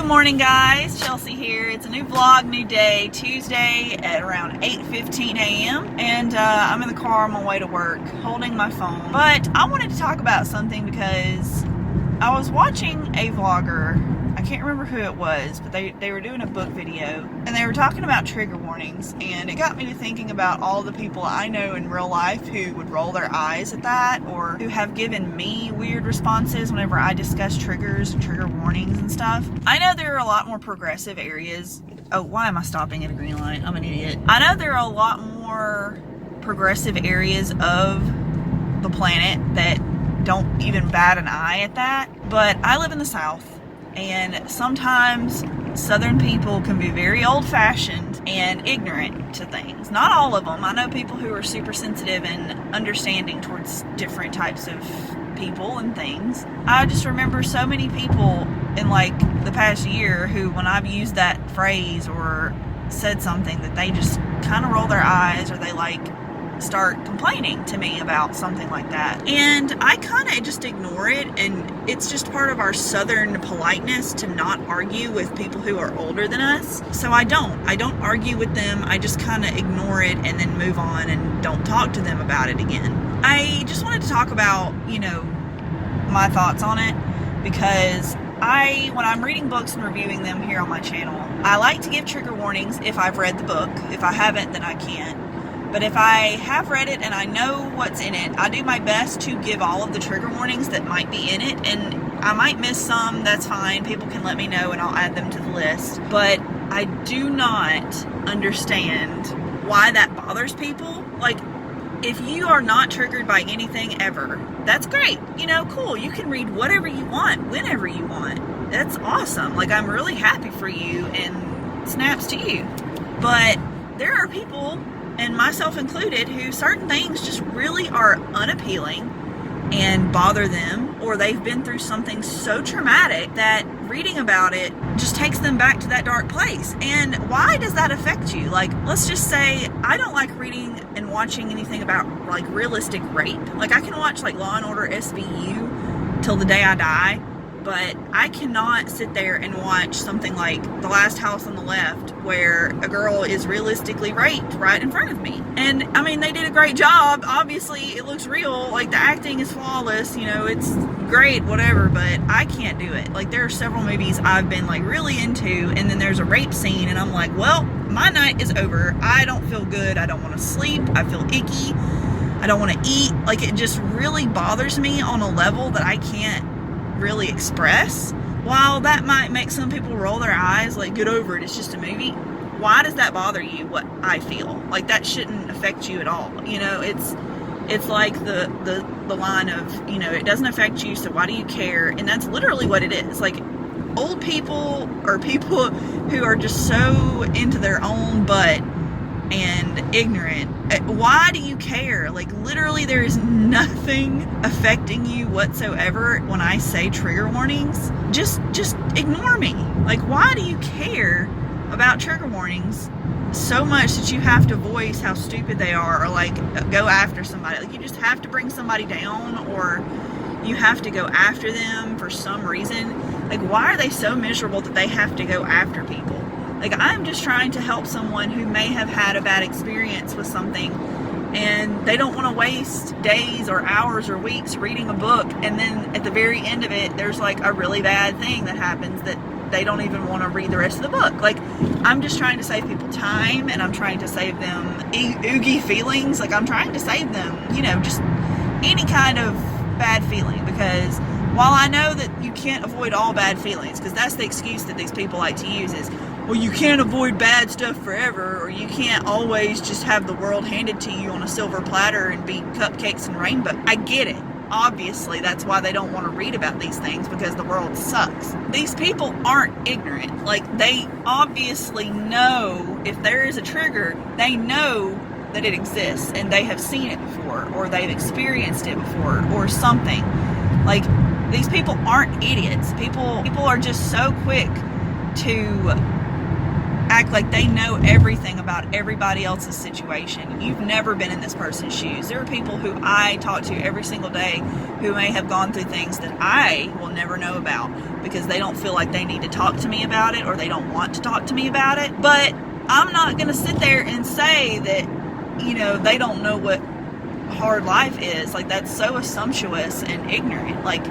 Good morning, guys. Chelsea here. It's a new vlog, new day, Tuesday at around 8:15 a.m. And I'm in the car on my way to work holding my phone. But I wanted to talk about something because I was watching a vlogger. I can't remember who it was, but they were doing a book video and they were talking about trigger warnings, and it got me to thinking about all the people I know in real life who would roll their eyes at that, or who have given me weird responses whenever I discuss triggers and trigger warnings and stuff. I know there are a lot more progressive areas. Oh, why am I stopping at a green light? I'm an idiot. I know there are a lot more progressive areas of the planet that don't even bat an eye at that, but I live in the South. And sometimes Southern people can be very old-fashioned and ignorant to things. Not all of them. I know people who are super sensitive and understanding towards different types of people and things. I just remember so many people in like the past year who, when I've used that phrase or said something, that they just kind of roll their eyes, or they like start complaining to me about something like that. And I kind of just ignore it, and it's just part of our Southern politeness to not argue with people who are older than us. So I don't argue with them. I just kind of ignore it and then move on and don't talk to them about it again. I just wanted to talk about, my thoughts on it, because when I'm reading books and reviewing them here on my channel, I like to give trigger warnings if I've read the book. If I haven't, then I can't. But if I have read it and I know what's in it, I do my best to give all of the trigger warnings that might be in it. And I might miss some, that's fine. People can let me know and I'll add them to the list. But I do not understand why that bothers people. Like, if you are not triggered by anything ever, that's great. Cool. You can read whatever you want, whenever you want. That's awesome. Like, I'm really happy for you, and snaps to you. But there are people, and myself included, who certain things just really are unappealing and bother them, or they've been through something so traumatic that reading about it just takes them back to that dark place. And why does that affect you? Like, let's just say I don't like reading and watching anything about like realistic rape. Like, I can watch like Law and Order SVU till the day I die, but I cannot sit there and watch something like The Last House on the Left, where a girl is realistically raped right in front of me. And I mean, they did a great job. Obviously, it looks real. Like, the acting is flawless. It's great, whatever, but I can't do it. Like, there are several movies I've been like really into, and then there's a rape scene, and I'm like, well, my night is over. I don't feel good. I don't want to sleep. I feel icky. I don't want to eat. Like, it just really bothers me on a level that I can't really express. While that might make some people roll their eyes, like, get over it, it's just a movie. Why does that bother you, what I feel? Like, that shouldn't affect you at all. It's like the line of, it doesn't affect you, so why do you care? And that's literally what it is. Like, old people, or people who are just so into their own butt and ignorant, why do you care? Like, literally, there is nothing affecting you whatsoever when I say trigger warnings. Just ignore me. Like, why do you care about trigger warnings so much that you have to voice how stupid they are, or like go after somebody? Like, you just have to bring somebody down, or you have to go after them for some reason. Like, why are they so miserable that they have to go after people? Like, I'm just trying to help someone who may have had a bad experience with something, and they don't want to waste days or hours or weeks reading a book, and then at the very end of it, there's like a really bad thing that happens that they don't even want to read the rest of the book. Like, I'm just trying to save people time, and I'm trying to save them oogie feelings. Like, I'm trying to save them, just any kind of bad feeling, because while I know that you can't avoid all bad feelings, because that's the excuse that these people like to use is, well, you can't avoid bad stuff forever, or you can't always just have the world handed to you on a silver platter and be cupcakes and rainbow. I get it. Obviously, that's why they don't want to read about these things, because the world sucks. These people aren't ignorant. Like, they obviously know if there is a trigger, they know that it exists, and they have seen it before, or they've experienced it before, or something. Like, these people aren't idiots. People are just so quick to act like they know everything about everybody else's situation. You've never been in this person's shoes. There are people who I talk to every single day who may have gone through things that I will never know about because they don't feel like they need to talk to me about it or they don't want to talk to me about it. But I'm not going to sit there and say that, you know, they don't know what hard life is. Like, that's so assumptuous and ignorant. Like,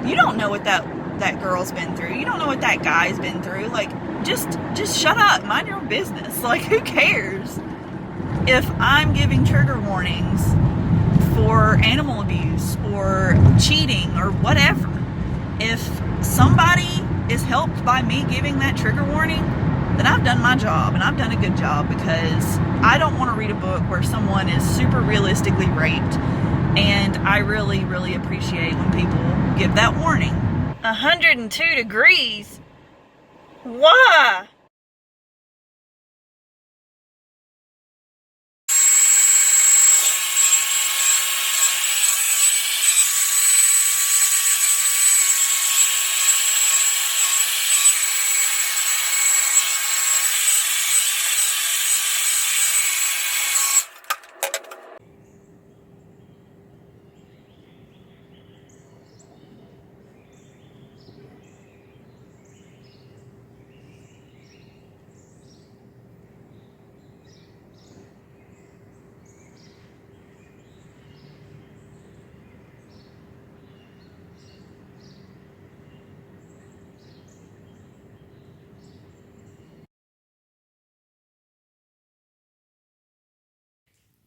you don't know what that girl's been through. You don't know what that guy's been through. Like, just shut up, mind your own business. Like, who cares if I'm giving trigger warnings for animal abuse or cheating or whatever? If somebody is helped by me giving that trigger warning, then I've done my job, and I've done a good job, because I don't want to read a book where someone is super realistically raped. And I really, really appreciate when people give that warning. 102 degrees? Why?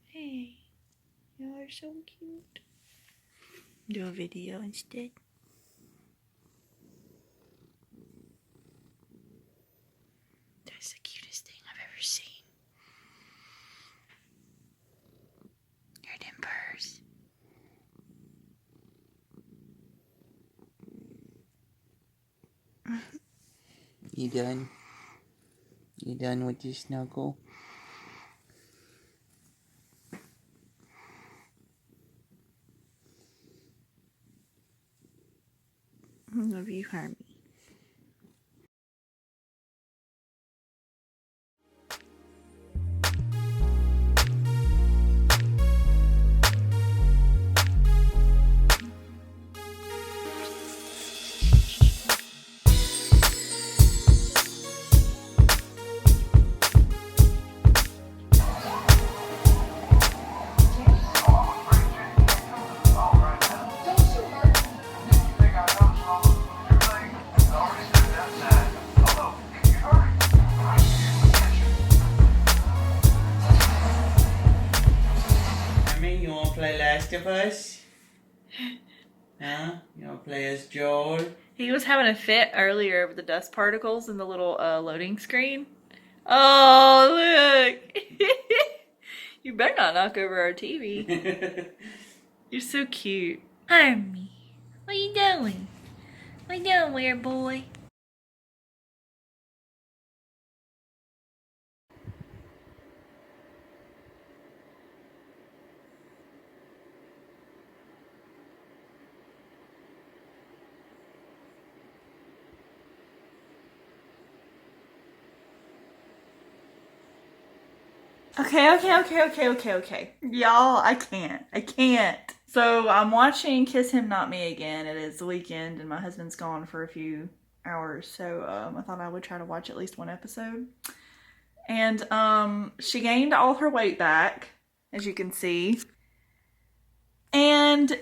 Hey, y'all are so cute. Do a video instead. That's the cutest thing I've ever seen. Hear them purrs. You done? You done with your snuggle? Love you, Harmony. You wanna play Last of Us? Huh? You wanna play as Joel? He was having a fit earlier over the dust particles in the little loading screen. Oh, look! You better not knock over our TV. You're so cute. Harmony, what you doing? What you doing, weird boy? Okay. Y'all, I can't. So I'm watching Kiss Him Not Me again. It is the weekend and my husband's gone for a few hours. So I thought I would try to watch at least one episode. And she gained all her weight back, as you can see. And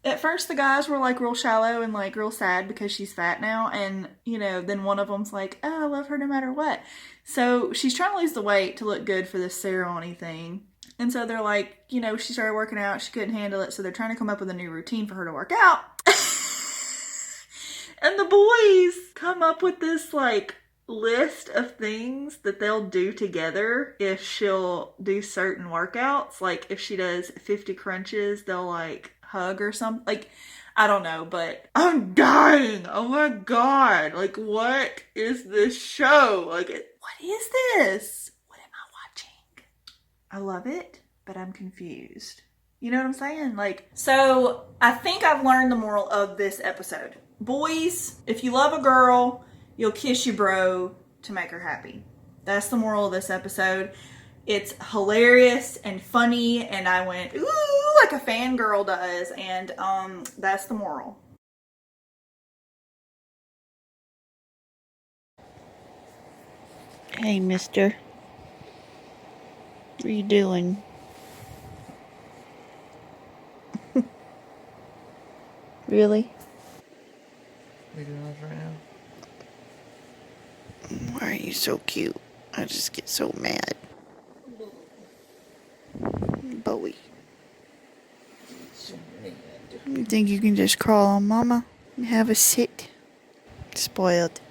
at first the guys were like real shallow and like real sad because she's fat now. And, you know, then one of them's like, oh, I love her no matter what. So she's trying to lose the weight to look good for this ceremony thing. And so they're like, you know, she started working out. She couldn't handle it. So they're trying to come up with a new routine for her to work out. And the boys come up with this like list of things that they'll do together if she'll do certain workouts. Like if she does 50 crunches, they'll like hug or something. Like, I don't know, but I'm dying. Oh my God. Like, what is this show? Like, what is this? What am I watching? I love it, but I'm confused. You know what I'm saying? Like, so I think I've learned the moral of this episode. Boys, if you love a girl, you'll kiss your bro to make her happy. That's the moral of this episode. It's hilarious and funny, and I went, ooh, like a fangirl does, and that's the moral. Hey, mister. What are you doing? Really? We doing this right now? Why are you so cute? I just get so mad. Bowie. So mad. You think you can just crawl on Mama and have a sit? Spoiled.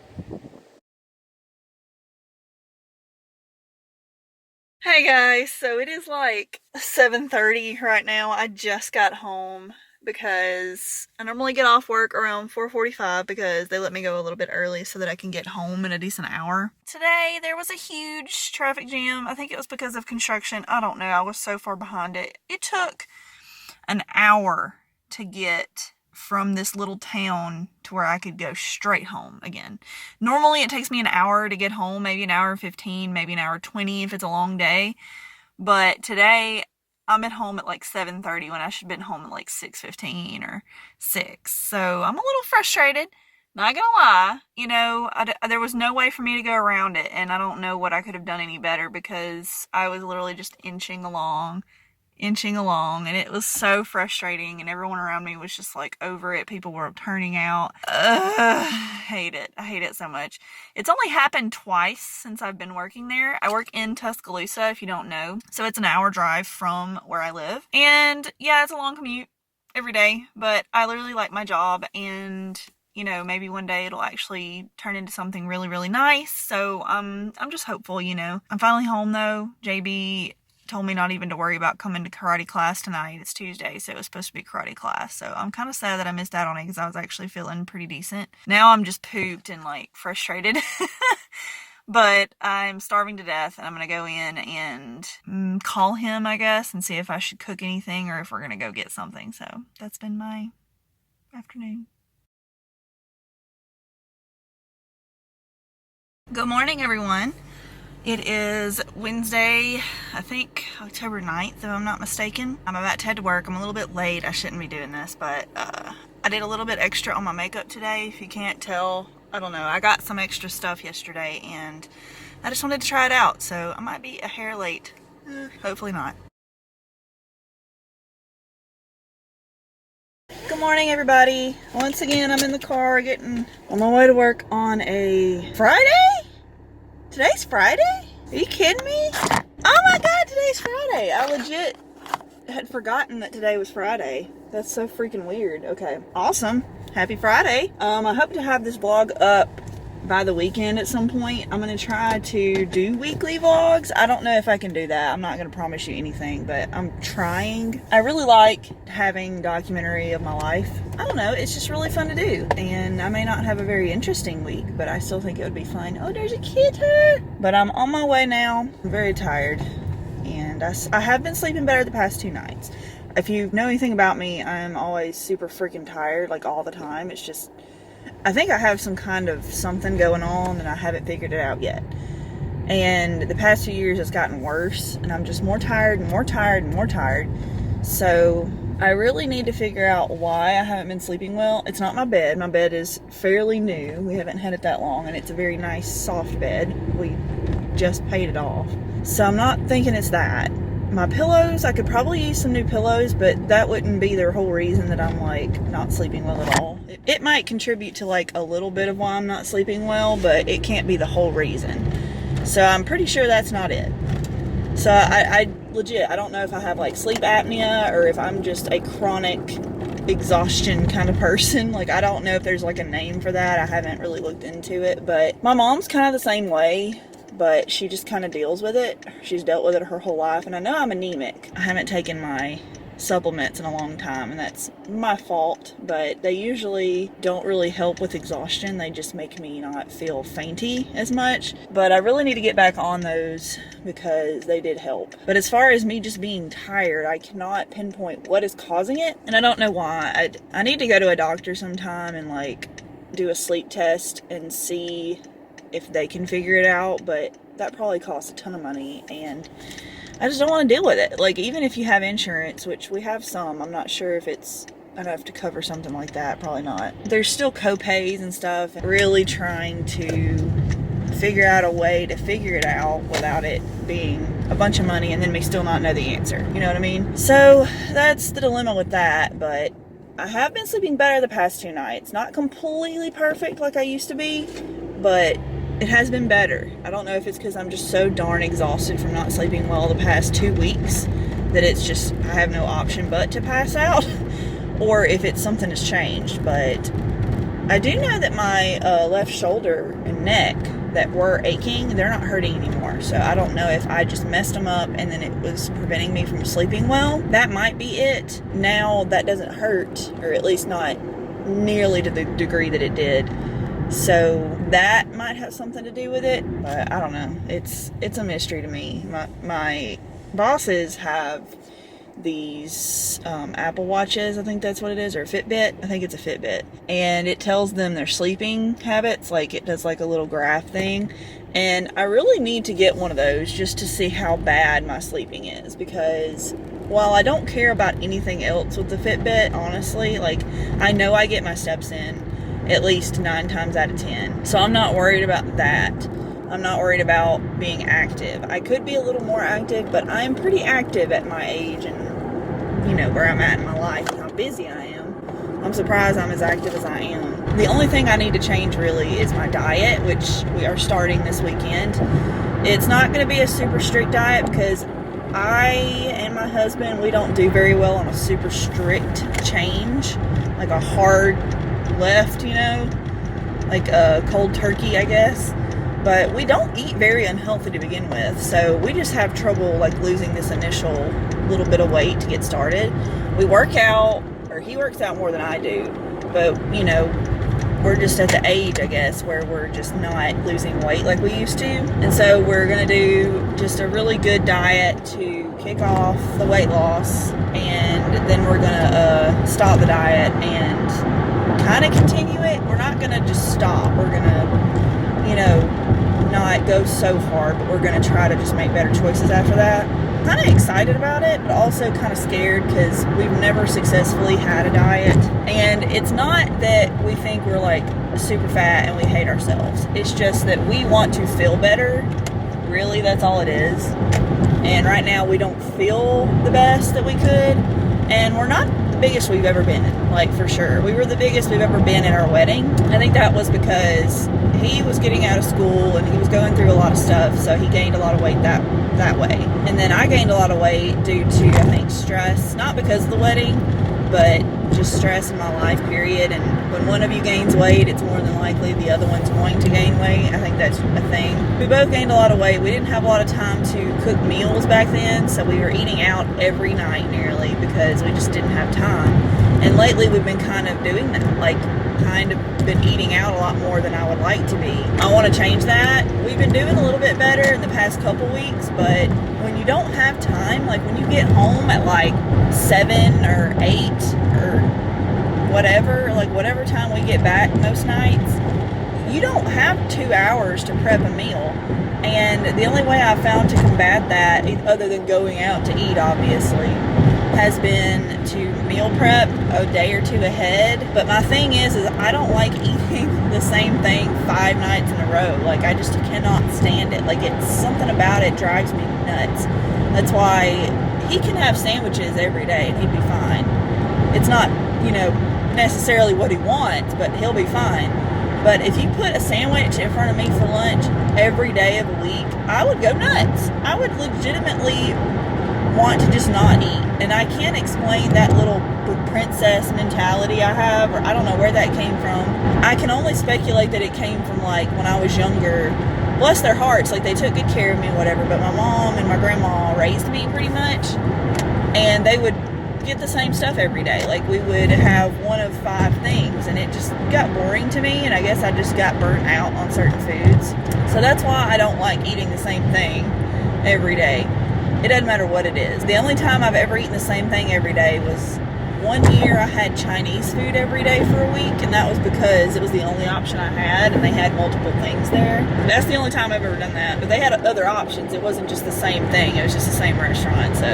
Hey guys, so it is like 7:30 right now. I just got home because I normally get off work around 4:45 because they let me go a little bit early so that I can get home in a decent hour. Today there was a huge traffic jam. I think it was because of construction. I don't know. I was so far behind it. It took an hour to get from this little town to where I could go straight home again. Normally it takes me an hour to get home, maybe an hour and 15, maybe an hour 20 if it's a long day. But today I'm at home at like 7:30 when I should have been home at like 6:15 or 6. So I'm a little frustrated. Not gonna lie, you know, there was no way for me to go around it, and I don't know what I could have done any better because I was literally just inching along, and it was so frustrating, and everyone around me was just like over it. People were turning out. I hate it so much. It's only happened twice since I've been working there. I work in Tuscaloosa, if you don't know, so it's an hour drive from where I live, and yeah, it's a long commute every day, but I literally like my job, and you know, maybe one day it'll actually turn into something really, really nice. So I'm just hopeful, you know. I'm finally home though. JB told me not even to worry about coming to karate class tonight. It's Tuesday, so it was supposed to be karate class. So I'm kind of sad that I missed out on it because I was actually feeling pretty decent. Now I'm just pooped and like frustrated. But I'm starving to death, and I'm going to go in and call him, I guess, and see if I should cook anything or if we're going to go get something. So that's been my afternoon. Good morning, everyone. It is Wednesday, I think October 9th, if I'm not mistaken. I'm about to head to work. I'm a little bit late. I shouldn't be doing this, but I did a little bit extra on my makeup today. If you can't tell, I don't know. I got some extra stuff yesterday, and I just wanted to try it out. So I might be a hair late. Hopefully not. Good morning, everybody. Once again, I'm in the car getting on my way to work on a Friday? Today's Friday? Are you kidding me? Oh my god, today's Friday. I legit had forgotten that today was Friday. That's so freaking weird. Okay, awesome. Happy Friday. I hope to have this vlog up by the weekend at some point. I'm going to try to do weekly vlogs. I don't know if I can do that. I'm not going to promise you anything, but I'm trying. I really like having documentary of my life. I don't know, it's just really fun to do. And I may not have a very interesting week, but I still think it would be fun. Oh, there's a kitten! But I'm on my way now. I'm very tired. And I have been sleeping better the past 2 nights. If you know anything about me, I'm always super freaking tired, like all the time. It's just, I think I have some kind of something going on and I haven't figured it out yet. And the past 2 years it's gotten worse, and I'm just more tired and more tired and more tired. So I really need to figure out why I haven't been sleeping well. It's not my bed. My bed is fairly new. We haven't had it that long, and it's a very nice soft bed. We just paid it off. So I'm not thinking it's that. My pillows, I could probably use some new pillows, but that wouldn't be the whole reason that I'm like not sleeping well at all. It might contribute to like a little bit of why I'm not sleeping well, but it can't be the whole reason. So I'm pretty sure that's not it. So I legit, I don't know if I have like sleep apnea or if I'm just a chronic exhaustion kind of person. Like, I don't know if there's like a name for that. I haven't really looked into it, but my mom's kind of the same way, but she just kind of deals with it. She's dealt with it her whole life, and I know I'm anemic. I haven't taken my supplements in a long time, and that's my fault, but they usually don't really help with exhaustion. They just make me not feel fainty as much, but I really need to get back on those because they did help. But as far as me just being tired, I cannot pinpoint what is causing it, and I don't know why. I need to go to a doctor sometime and like do a sleep test and see if they can figure it out, but that probably costs a ton of money, and I just don't want to deal with it. Like, even if you have insurance, which we have some, I'm not sure if it's enough to cover something like that. Probably not. There's still co-pays and stuff. Really trying to figure out a way to figure it out without it being a bunch of money and then me still not know the answer. You know what I mean? So that's the dilemma with that, but I have been sleeping better the past 2 nights. Not completely perfect like I used to be, but it has been better. I don't know if it's because I'm just so darn exhausted from not sleeping well the past 2 weeks that it's just, I have no option but to pass out, or if it's something has changed. But I do know that my left shoulder and neck that were aching, they're not hurting anymore. So I don't know if I just messed them up and then it was preventing me from sleeping well. That might be it. Now that doesn't hurt, or at least not nearly to the degree that it did. So that might have something to do with it, but I don't know. It's a mystery to me. My bosses have these Apple Watches, I think that's what it is, or a Fitbit. I think it's a Fitbit, and it tells them their sleeping habits. Like, it does like a little graph thing, and I really need to get one of those just to see how bad my sleeping is, because while I don't care about anything else with the Fitbit, honestly, like, I know I get my steps in at least 9 times out of 10, so I'm not worried about that. I'm not worried about being active. I could be a little more active, but I'm pretty active at my age and, you know, where I'm at in my life and how busy I am. I'm surprised I'm as active as I am. The only thing I need to change really is my diet, which we are starting this weekend. It's not going to be a super strict diet because I and my husband, we don't do very well on a super strict change, like a hard left, you know, like a cold turkey, I guess. But we don't eat very unhealthy to begin with, so we just have trouble like losing this initial little bit of weight to get started. We work out, or he works out more than I do, but you know, we're just at the age, I guess, where we're just not losing weight like we used to. And so we're gonna do just a really good diet to kick off the weight loss, and then we're gonna stop the diet and kind of continue it. We're not gonna just stop. We're gonna, you know, not go so hard, but we're going to try to just make better choices after that. Kind of excited about it, but also kind of scared because we've never successfully had a diet. And it's not that we think we're like super fat and we hate ourselves. It's just that we want to feel better. Really, that's all it is. And right now we don't feel the best that we could. And we're not the biggest we've ever been, like, for sure. We were the biggest we've ever been at our wedding. I think that was because he was getting out of school and he was going through a lot of stuff, so he gained a lot of weight that way. And then I gained a lot of weight due to, I think, stress, not because of the wedding, but just stress in my life, period. And when one of you gains weight, it's more than likely the other one's going to gain weight. I think that's a thing. We both gained a lot of weight. We didn't have a lot of time to cook meals back then, so we were eating out every night nearly because we just didn't have time. And lately we've been kind of doing that, like kind of been eating out a lot more than I would like to be. I want to change that. We've been doing a little bit better in the past couple weeks, but when you don't have time, like when you get home at like 7 or 8 or whatever, like whatever time we get back most nights, you don't have 2 hours to prep a meal. And the only way I've found to combat that, other than going out to eat obviously, has been to meal prep a day or 2 ahead. But my thing is I don't like eating the same thing 5 nights in a row. Like, I just cannot stand it. Like, it's something about it drives me nuts. That's why he can have sandwiches every day and he'd be fine. It's not, you know, necessarily what he wants, but he'll be fine. But if you put a sandwich in front of me for lunch every day of the week, I would go nuts. I would legitimately want to just not eat. And I can't explain that little princess mentality I have, or I don't know where that came from. I can only speculate that it came from like when I was younger. Bless their hearts, like they took good care of me and whatever, but my mom and my grandma raised me pretty much, and they would get the same stuff every day. Like, we would have one of 5 things, and it just got boring to me, and I guess I just got burnt out on certain foods. So that's why I don't like eating the same thing every day. It doesn't matter what it is. The only time I've ever eaten the same thing every day was One year I had Chinese food every day for a week, and that was because it was the only option I had, and they had multiple things there. That's the only time I've ever done that. But they had other options. It wasn't just the same thing. It was just the same restaurant. So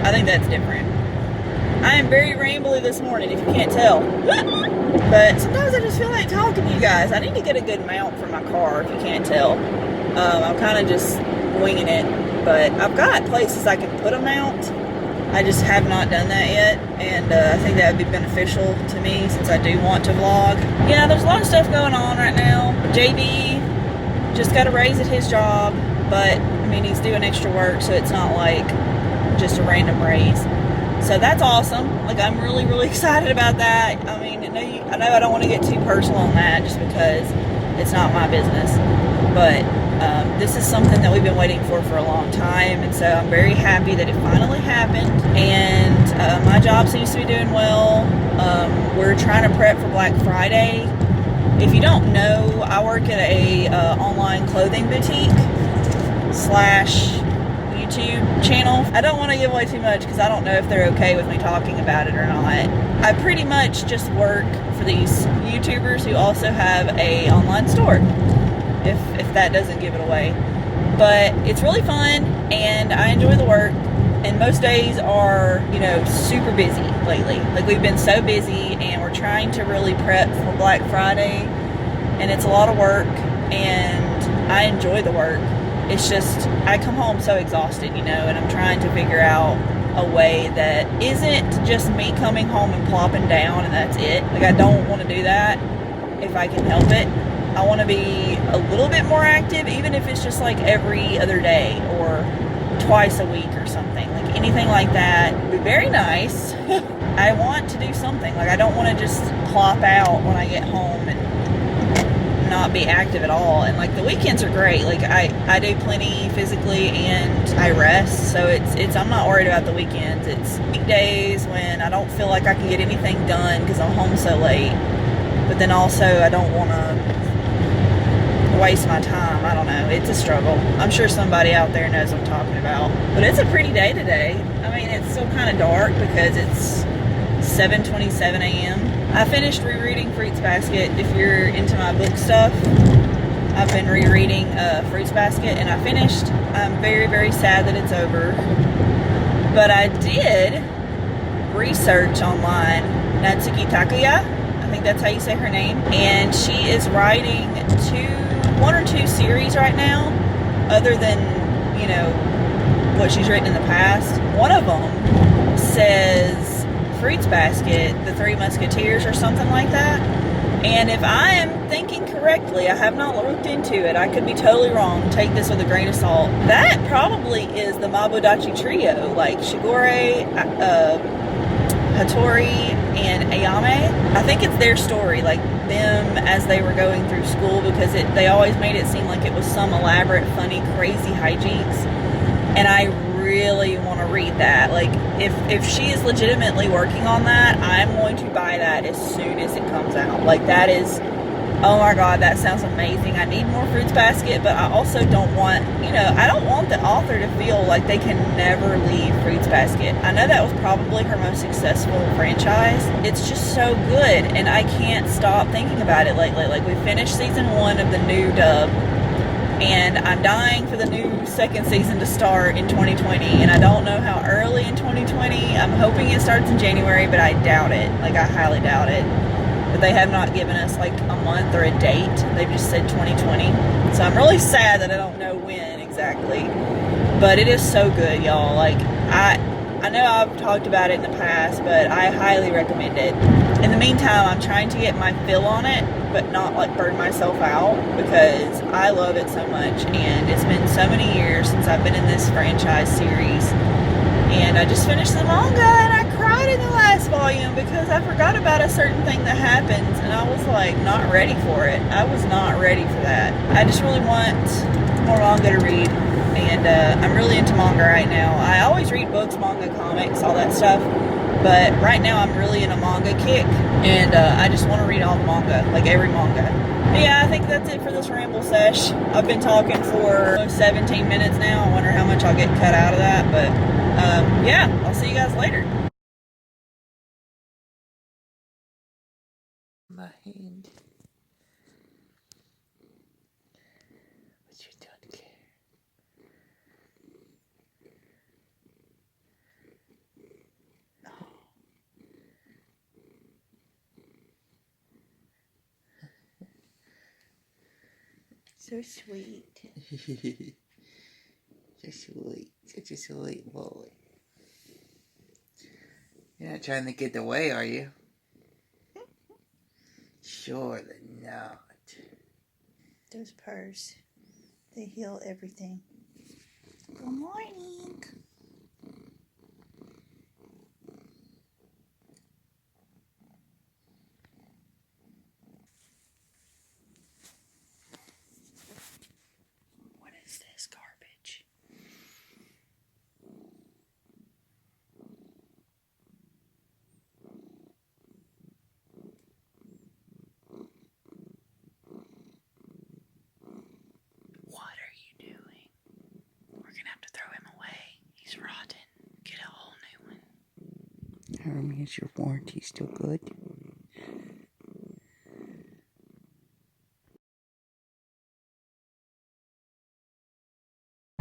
I think that's different. I am very rambly this morning, if you can't tell. But sometimes I just feel like talking to you guys. I need to get a good mount for my car, if you can't tell. I'm kind of just winging it. But I've got places I can put a mount. I just have not done that yet, and I think that would be beneficial to me since I do want to vlog. Yeah, there's a lot of stuff going on right now. JB just got a raise at his job, but I mean, he's doing extra work, so it's not like just a random raise. So that's awesome. Like, I'm really, really excited about that. I mean, I know I don't want to get too personal on that just because it's not my business, but this is something that we've been waiting for a long time, and so I'm very happy that it finally happened. And my job seems to be doing well. We're trying to prep for Black Friday. If you don't know, I work at a online clothing boutique / YouTube channel. I don't want to give away too much because I don't know if they're okay with me talking about it or not. I pretty much just work for these YouTubers who also have a online store, if that doesn't give it away. But it's really fun, and I enjoy the work, and most days are, you know, super busy lately. Like, we've been so busy, and we're trying to really prep for Black Friday, and it's a lot of work, and I enjoy the work. It's just, I come home so exhausted, you know, and I'm trying to figure out a way that isn't just me coming home and plopping down and that's it. Like, I don't want to do that if I can help it. I want to be a little bit more active, even if it's just like every other day or twice a week or something. Like, anything like that would be very nice. I want to do something. Like, I don't want to just plop out when I get home and not be active at all. And like, the weekends are great. Like, I do plenty physically and I rest, so it's I'm not worried about the weekends. It's weekdays when I don't feel like I can get anything done because I'm home so late, but then also I don't want to waste my time. I don't know. It's a struggle. I'm sure somebody out there knows what I'm talking about. But it's a pretty day today. I mean, it's still kind of dark because it's 7:27 a.m. I finished rereading Fruits Basket. If you're into my book stuff, I've been rereading Fruits Basket, and I finished. I'm very, very sad that it's over. But I did research online Natsuki Takuya. I think that's how you say her name. And she is writing one or two series right now, other than, you know, what she's written in the past. One of them says Fruits Basket, The Three Musketeers, or something like that. And if I am thinking correctly, I have not looked into it, I could be totally wrong, take this with a grain of salt, that probably is the Mabudachi trio, like Shigure, Hattori, and Ayame. I think it's their story, like them as they were going through school, because they always made it seem like it was some elaborate, funny, crazy hijinks. And I really want to read that. Like, if she is legitimately working on that, I'm going to buy that as soon as it comes out. Like, that is, oh my god, that sounds amazing. I need more Fruits Basket, but I also don't want, you know, I don't want the author to feel like they can never leave Fruits Basket. I know that was probably her most successful franchise. It's just so good, and I can't stop thinking about it lately. Like, we finished season 1 of the new dub, and I'm dying for the new second season to start in 2020, and I don't know how early in 2020. I'm hoping it starts in January, but I doubt it. Like, I highly doubt it. But they have not given us like a month or a date. They've just said 2020. So I'm really sad that I don't know when exactly. But it is so good, y'all. Like, I know I've talked about it in the past, but I highly recommend it. In the meantime, I'm trying to get my fill on it, but not like burn myself out, because I love it so much, and it's been so many years since I've been in this franchise series. And I just finished the manga, and I cried in the last volume because I forgot about a certain thing that happens, and I was like not ready for it. I was not ready for that. I just really want more manga to read, and I'm really into manga right now. I always read books, manga, comics, all that stuff, but right now I'm really in a manga kick, and I just want to read all the manga, like every manga. But yeah, I think that's it for this ramble sesh. I've been talking for 17 minutes now. I wonder how much I'll get cut out of that, but yeah, I'll see you guys later. mind. But you don't care. So sweet. So sweet. Such a sweet boy. You're not trying to get away, are you? Surely not. Those purrs, they heal everything. Good morning. What is this garbage? What are you doing? We're gonna have to throw him away. He's rotten. Get a whole new one. Hermie, is your warranty still good?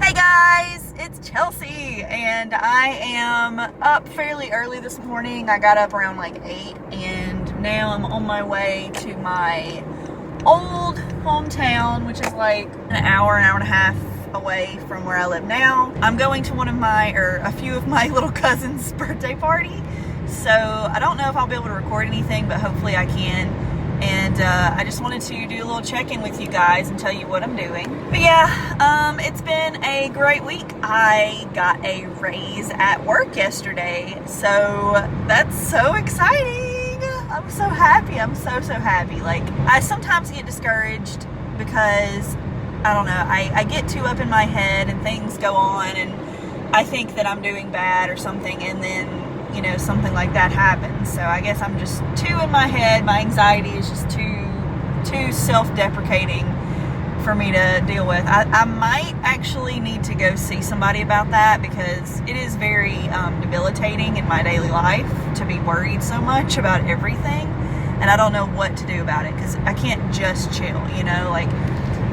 Hey guys, it's Chelsea and I am up fairly early this morning. I got up around like 8 and now I'm on my way to my old hometown, which is like an hour and a half away from where I live now. I'm going to a few of my little cousins' birthday party, so I don't know if I'll be able to record anything, but hopefully I can. And I just wanted to do a little check-in with you guys and tell you what I'm doing. But yeah, it's been a great week. I got a raise at work yesterday, so that's so exciting. I'm so happy. I'm so happy. Like, I sometimes get discouraged because, I don't know, I get too up in my head and things go on and I think that I'm doing bad or something, and then, you know, something like that happens. So I guess I'm just too in my head. My anxiety is just too self-deprecating for me to deal with. I might actually need to go see somebody about that, because it is very debilitating in my daily life to be worried so much about everything, and I don't know what to do about it, because I can't just chill, you know, like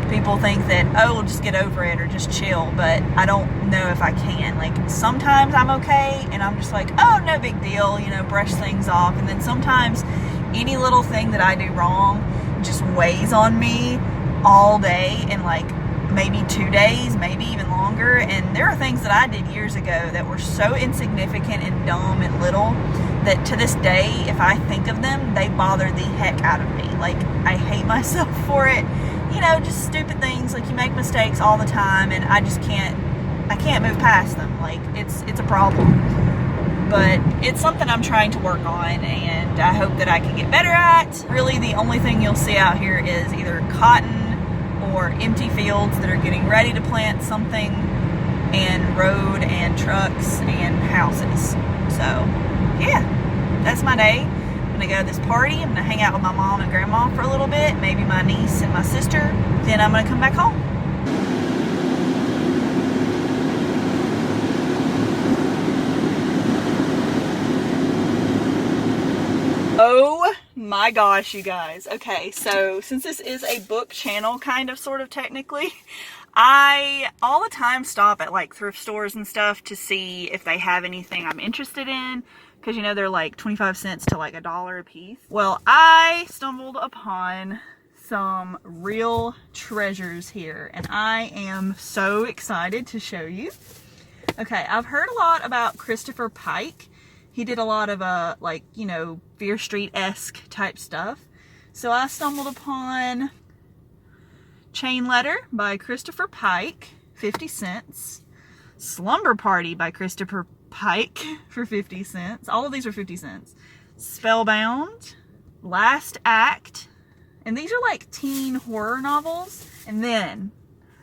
people think that, oh, we'll just get over it or just chill, but I don't know if I can. Like, sometimes I'm okay and I'm just like, oh, no big deal, you know, brush things off. And then sometimes any little thing that I do wrong just weighs on me all day, and like maybe 2 days, maybe even longer. And there are things that I did years ago that were so insignificant and dumb and little that to this day, if I think of them, they bother the heck out of me. Like, I hate myself for it. You know, just stupid things. Like, you make mistakes all the time, and I can't move past them. Like, it's a problem. But it's something I'm trying to work on, and I hope that I can get better at. Really, the only thing you'll see out here is either cotton or empty fields that are getting ready to plant something, and road and trucks and houses. So, yeah, that's my day. I'm gonna go to this party. I'm gonna hang out with my mom and grandma for a little bit, maybe my niece and my sister. Then I'm gonna come back home. Oh my gosh, you guys. Okay, so since this is a book channel, kind of, sort of, technically, I all the time stop at like thrift stores and stuff to see if they have anything I'm interested in, because, you know, they're like 25 cents to like $1 a piece. Well, I stumbled upon some real treasures here, and I am so excited to show you. Okay, I've heard a lot about Christopher Pike. He did a lot of like, you know, Fear Street-esque type stuff. So I stumbled upon Chain Letter by Christopher Pike, 50 cents. Slumber Party by Christopher Pike for 50 cents. All of these are 50 cents. Spellbound, Last Act, and these are like teen horror novels. And then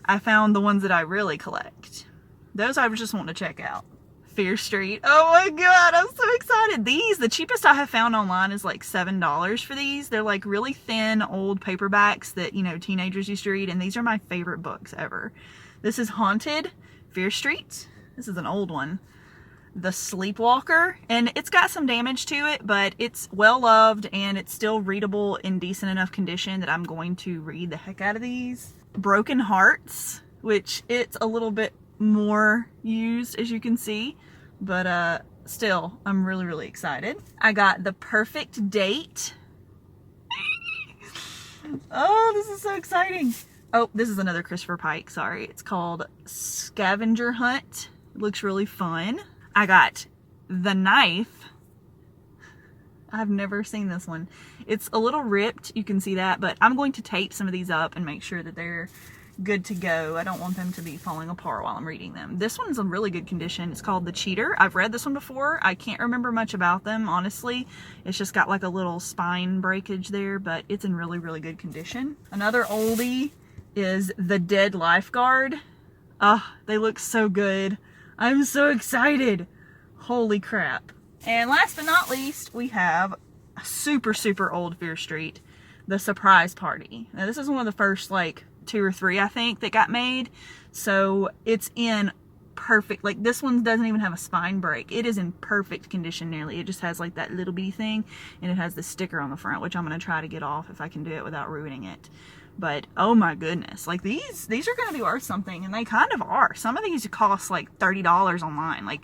I found the ones that I really collect. Those I was just wanting to check out. Fear Street. Oh my god, I'm so excited. These, the cheapest I have found online is like $7 for these. They're like really thin old paperbacks that, you know, teenagers used to read, and these are my favorite books ever. This is Haunted, Fear Street. This is an old one. the Sleepwalker, and it's got some damage to it, but it's well loved and it's still readable in decent enough condition that I'm going to read the heck out of these. Broken Hearts, which it's a little bit more used, as you can see, but still, I'm really excited. I got The Perfect Date. Oh, this is so exciting. Oh, this is another Christopher Pike, sorry. It's called Scavenger Hunt. It looks really fun. I got The Knife. I've never seen this one. It's a little ripped, you can see that, but I'm going to tape some of these up and make sure that they're good to go. I don't want them to be falling apart while I'm reading them. This one's in really good condition. It's called The Cheater. I've read this one before. I can't remember much about them, honestly. It's just got like a little spine breakage there, but it's in really good condition. Another oldie is The Dead Lifeguard. They look so good. I'm so excited. Holy crap. And last but not least, we have a super old Fear Street, The Surprise Party. Now this is one of the first like 2 or 3 I think that got made, so it's in perfect, like this one doesn't even have a spine break. It is in perfect condition nearly. It just has like that little bitty thing, and it has the sticker on the front, which I'm going to try to get off if I can do it without ruining it. But oh my goodness, like these are going to be worth something, and they kind of are. Some of these cost like $30 online. Like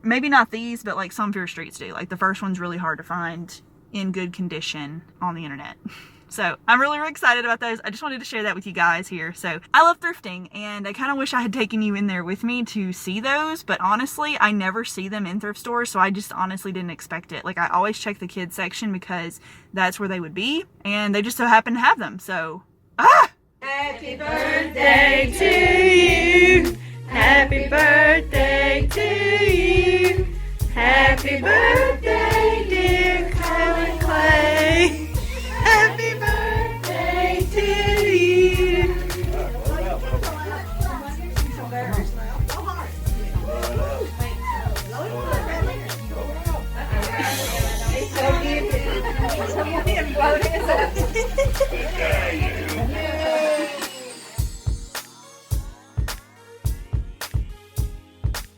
maybe not these, but like some Fear Streets do. Like the first one's really hard to find in good condition on the internet. So I'm really excited about those. I just wanted to share that with you guys here. So I love thrifting, and I kind of wish I had taken you in there with me to see those, but honestly, I never see them in thrift stores, so I just honestly didn't expect it. Like I always check the kids section because that's where they would be, and they just so happen to have them. So, Happy birthday to you. Happy birthday to you. Happy birthday, dear Chloe Clay. Happy birthday to you.